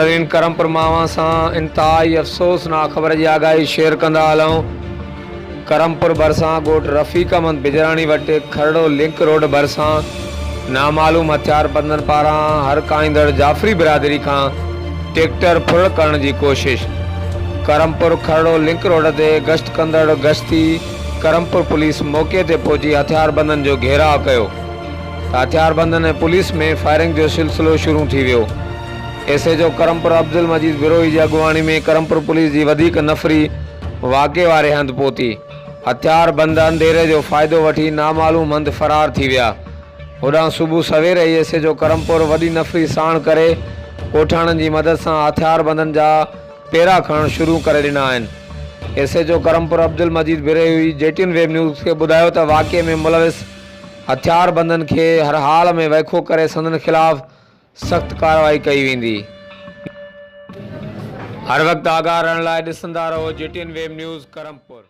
नाज़रीन करमपुर मावा सां इंतहाई अफ़सोसनाक ख़बर जी आगाही शेयर कंदा हलूं। करमपुर भरिसां ॻोठ रफ़ीक अहमद बिजराणी वटि खरड़ो लिंक रोड भरिसां नामालूम हथियारबंदनि पारां हरकाईंदड़ जाफ़री बिरादरी खां ट्रैक्टर फुड़ करण जी कोशिश। करमपुर खरड़ो लिंक रोड ते गश्त कंदड़ गश्ती करमपुर पुलिस मौके ते पहुची हथियारबंदनि जो घेराव कयो त हथियारबंदनि ऐं पुलिस में फायरिंग जो सिलसिलो शुरू थी वियो। एसएचओ करमपुर अब्दुल मजीद बिरोही जी अॻुवाणी में करमपुर पुलिस जी वधीक नफ़री वाक़े वारे हंधि पहुती। हथियारबंद अंधेरे जो फ़ाइदो वठी नामालूम हंधि फ़रार थी विया। होॾां सुबुह सवेरे ई एसएचओ करमपुर वॾी नफ़री साण करे ॻोठाणनि जी मदद सां हथियारबंदनि जा पेरा खणणु शुरू करे ॾिना आहिनि। एसएचओ करमपुर अब्दुल मजीद बिरोही जेटीन वेब न्यूज़ खे ॿुधायो त वाक़े में मुलविस हथियारबंदनि खे हर हाल में वेखो करे संदनि ख़िलाफ़ सख़्त कार्रवाई कई वेंदी। हर वक़्तु आगाह रहण लाइ ॾिसंदा रहो जेटीन वेब न्यूज़ करमपुर।